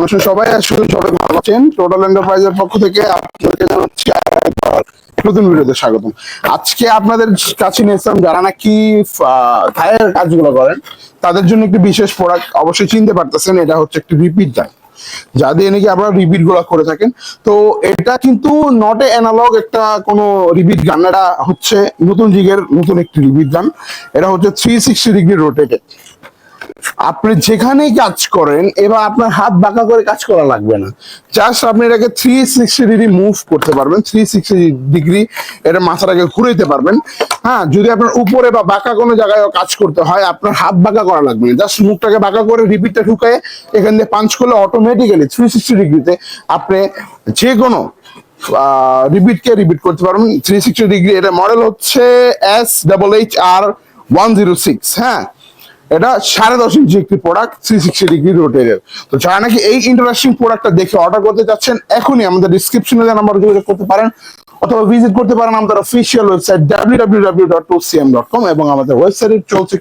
আছেন সবাই? আসলে সবাই ভালো আছেন। টোটাল এন্টারপ্রাইজের পক্ষ থেকে আপনাদেরকে জানাচ্ছি আরেকবার নতুন ভিডিওতে স্বাগতম। আজকে আপনাদের কাছে নিয়েছিলাম যারা নাকি থায়ের কাজগুলো করেন তাদের জন্য একটি বিশেষ প্রোডাক্ট, অবশ্যই চিনতে পারতেছেন, এটা হচ্ছে একটি রিপিট ডাই, যা দিয়ে নাকি আপনারা রিপিট গুলা করে থাকেন। তো এটা কিন্তু নট এ অ্যানালগ একটা কোনো রিপিট গান, এটা হচ্ছে নতুন জিগের নতুন একটি রিপিট গান। এটা হচ্ছে 360 ডিগ্রি রোটেটেড। আপনি যেখানেই কাজ করেন এবার আপনার হাত বাঁকা করে কাজ করা লাগবে না, জাস্ট আপনি এটাকে 360 ডিগ্রি মুভ করতে পারবেন, 360 ডিগ্রি এটা মাথাটাকে ঘুরাইতে পারবেন। হ্যাঁ, যদি আপনার উপরে বা বাঁকা কোনো জায়গায় কাজ করতে হয় আপনার হাত বাঁকা করা লাগবে না, জাস্ট মুখটাকে বাঁকা করে রিপিটটা ঢুকায় এখান দিয়ে পাঞ্চ করলে অটোমেটিক্যালি 360 ডিগ্রিতে আপনি যে কোনো রিপিটকে রিপিট করতে পারবেন 360 ডিগ্রি। এটা মডেল হচ্ছে SHHR106। হ্যাঁ, এটা 10.5 ইঞ্চি একটি প্রোডাক্ট, 360 ডিগ্রি রোটেটেড। তো যারা নাকি এই ইন্টারেস্টিং প্রোডাক্টটা দেখে অর্ডার করতে চাচ্ছেন এখনই আমাদের ডিসক্রিপশনে দেওয়া নাম্বার যোগাযোগ করতে পারেন, অথবা ভিজিট করতে পারেন আমাদের অফিসিয়াল ওয়েবসাইট www.2cm.com এবং আমাদের ওয়েবসাইটে চলছে